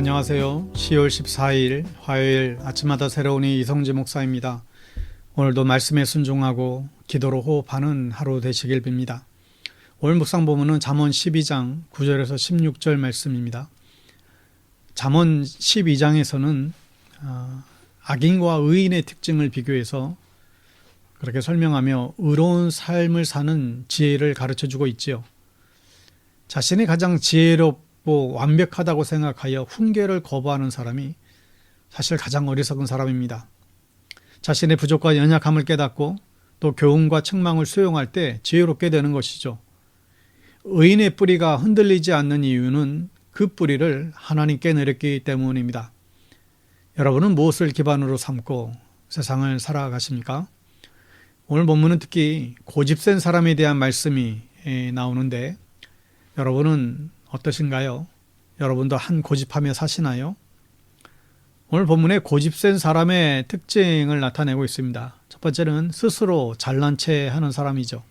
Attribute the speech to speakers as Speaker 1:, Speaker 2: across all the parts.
Speaker 1: 안녕하세요. 10월 14일 화요일 아침마다 새로운 이성지 목사입니다. 오늘도 말씀에 순종하고 기도로 호흡하는 하루 되시길 빕니다. 오늘 묵상 본문은 잠언 12장 9절에서 16절 말씀입니다. 잠언 12장에서는 악인과 의인의 특징을 비교해서 그렇게 설명하며 의로운 삶을 사는 지혜를 가르쳐주고 있지요. 자신이 가장 지혜롭고 완벽하다고 생각하여 훈계를 거부하는 사람이 사실 가장 어리석은 사람입니다. 자신의 부족과 연약함을 깨닫고 또 교훈과 책망을 수용할 때 지혜롭게 되는 것이죠. 의인의 뿌리가 흔들리지 않는 이유는 그 뿌리를 하나님께 내렸기 때문입니다. 여러분은 무엇을 기반으로 삼고 세상을 살아가십니까? 오늘 본문은 특히 고집센 사람에 대한 말씀이 나오는데 여러분은 어떠신가요? 여러분도 한 고집하며 사시나요? 오늘 본문에 고집센 사람의 특징을 나타내고 있습니다. 첫 번째는 스스로 잘난 체 하는 사람이죠.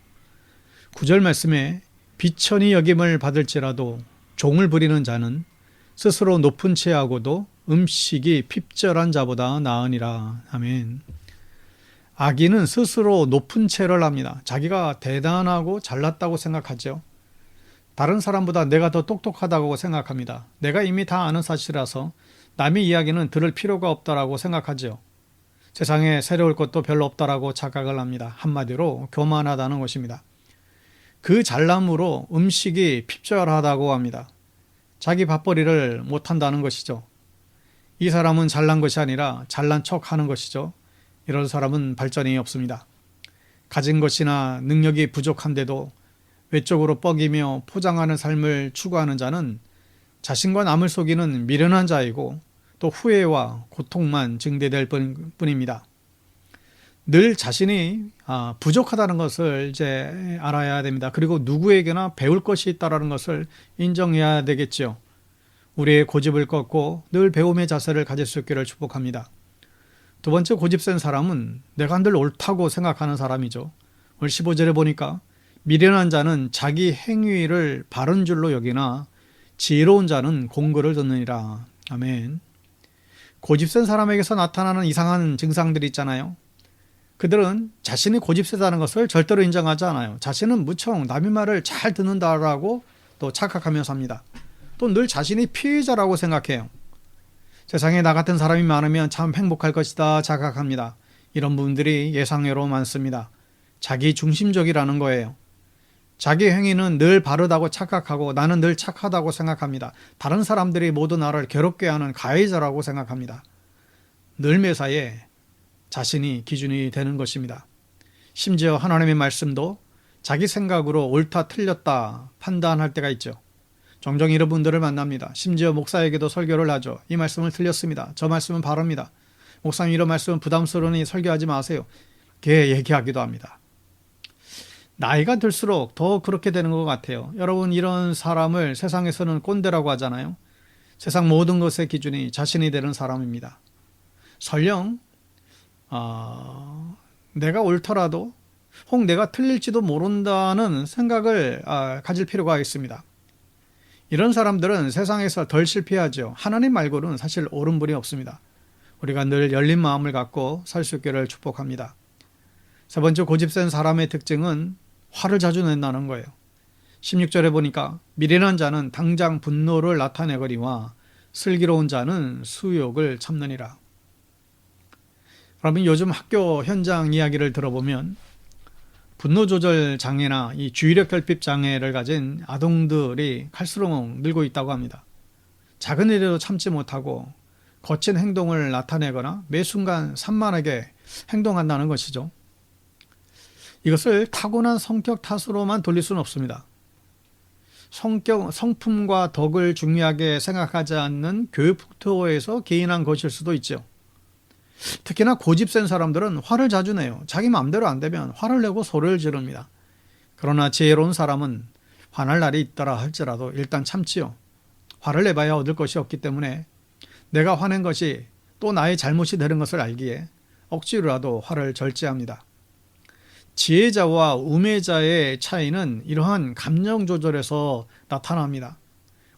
Speaker 1: 9절 말씀에 비천히 여김을 받을지라도 종을 부리는 자는 스스로 높은 체하고도 음식이 핍절한 자보다 나으니라. 아멘. 악인은 스스로 높은 체를 합니다. 자기가 대단하고 잘났다고 생각하죠. 다른 사람보다 내가 더 똑똑하다고 생각합니다. 내가 이미 다 아는 사실이라서 남의 이야기는 들을 필요가 없다라고 생각하죠. 세상에 새로울 것도 별로 없다라고 착각을 합니다. 한마디로 교만하다는 것입니다. 그 잘남으로 음식이 핍절하다고 합니다. 자기 밥벌이를 못한다는 것이죠. 이 사람은 잘난 것이 아니라 잘난 척하는 것이죠. 이런 사람은 발전이 없습니다. 가진 것이나 능력이 부족한데도 외적으로 뻐기며 포장하는 삶을 추구하는 자는 자신과 남을 속이는 미련한 자이고 또 후회와 고통만 증대될 뿐입니다. 늘 자신이 부족하다는 것을 이제 알아야 됩니다. 그리고 누구에게나 배울 것이 있다는 것을 인정해야 되겠죠. 우리의 고집을 꺾고 늘 배움의 자세를 가질 수 있기를 축복합니다. 두 번째 고집센 사람은 내가 늘 옳다고 생각하는 사람이죠. 오늘 15절에 보니까 미련한 자는 자기 행위를 바른 줄로 여기나 지혜로운 자는 공고를 듣느니라. 아멘. 고집센 사람에게서 나타나는 이상한 증상들이 있잖아요. 그들은 자신이 고집세다는 것을 절대로 인정하지 않아요. 자신은 무척 남의 말을 잘 듣는다라고 또 착각하며 삽니다. 또 늘 자신이 피해자라고 생각해요. 세상에 나 같은 사람이 많으면 참 행복할 것이다 착각합니다. 이런 분들이 예상외로 많습니다. 자기 중심적이라는 거예요. 자기 행위는 늘 바르다고 착각하고 나는 늘 착하다고 생각합니다. 다른 사람들이 모두 나를 괴롭게 하는 가해자라고 생각합니다. 늘 매사에 자신이 기준이 되는 것입니다. 심지어 하나님의 말씀도 자기 생각으로 옳다 틀렸다 판단할 때가 있죠. 종종 이런 분들을 만납니다. 심지어 목사에게도 설교를 하죠. 이 말씀은 틀렸습니다. 저 말씀은 바릅니다. 목사님 이런 말씀은 부담스러우니 설교하지 마세요. 이렇게 얘기하기도 합니다. 나이가 들수록 더 그렇게 되는 것 같아요. 여러분 이런 사람을 세상에서는 꼰대라고 하잖아요. 세상 모든 것의 기준이 자신이 되는 사람입니다. 설령 내가 옳더라도 혹 내가 틀릴지도 모른다는 생각을 가질 필요가 있습니다. 이런 사람들은 세상에서 덜 실패하죠. 하나님 말고는 사실 옳은 분이 없습니다. 우리가 늘 열린 마음을 갖고 살 수 있기를 축복합니다. 세 번째 고집센 사람의 특징은 화를 자주 낸다는 거예요. 16절에 보니까 미련한 자는 당장 분노를 나타내거니와 슬기로운 자는 수욕을 참느니라. 그러면 요즘 학교 현장 이야기를 들어보면 분노 조절 장애나 이 주의력 결핍 장애를 가진 아동들이 갈수록 늘고 있다고 합니다. 작은 일에도 참지 못하고 거친 행동을 나타내거나 매 순간 산만하게 행동한다는 것이죠. 이것을 타고난 성격 탓으로만 돌릴 수는 없습니다. 성품과 덕을 중요하게 생각하지 않는 교육 풍토에서 개인한 것일 수도 있죠. 특히나 고집센 사람들은 화를 자주 내요. 자기 마음대로 안 되면 화를 내고 소리를 지릅니다. 그러나 지혜로운 사람은 화날 날이 있더라 할지라도 일단 참지요. 화를 내봐야 얻을 것이 없기 때문에 내가 화낸 것이 또 나의 잘못이 되는 것을 알기에 억지로라도 화를 절제합니다. 지혜자와 우매자의 차이는 이러한 감정 조절에서 나타납니다.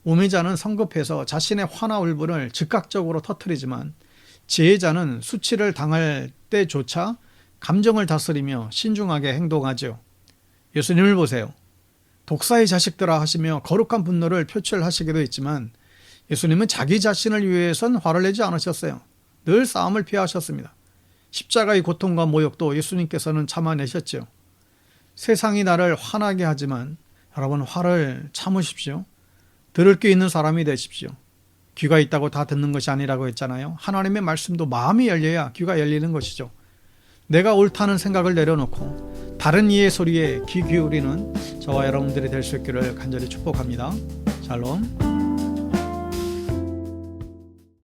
Speaker 1: 우매자는 성급해서 자신의 화나 울분을 즉각적으로 터뜨리지만 지혜자는 수치를 당할 때조차 감정을 다스리며 신중하게 행동하죠. 예수님을 보세요. 독사의 자식들아 하시며 거룩한 분노를 표출하시기도 했지만 예수님은 자기 자신을 위해선 화를 내지 않으셨어요. 늘 싸움을 피하셨습니다. 십자가의 고통과 모욕도 예수님께서는 참아내셨죠. 세상이 나를 화나게 하지만 여러분 화를 참으십시오. 들을 게 있는 사람이 되십시오. 귀가 있다고 다 듣는 것이 아니라고 했잖아요. 하나님의 말씀도 마음이 열려야 귀가 열리는 것이죠. 내가 옳다는 생각을 내려놓고 다른 이의 소리에 귀 기울이는 저와 여러분들이 될 수 있기를 간절히 축복합니다. 샬롬.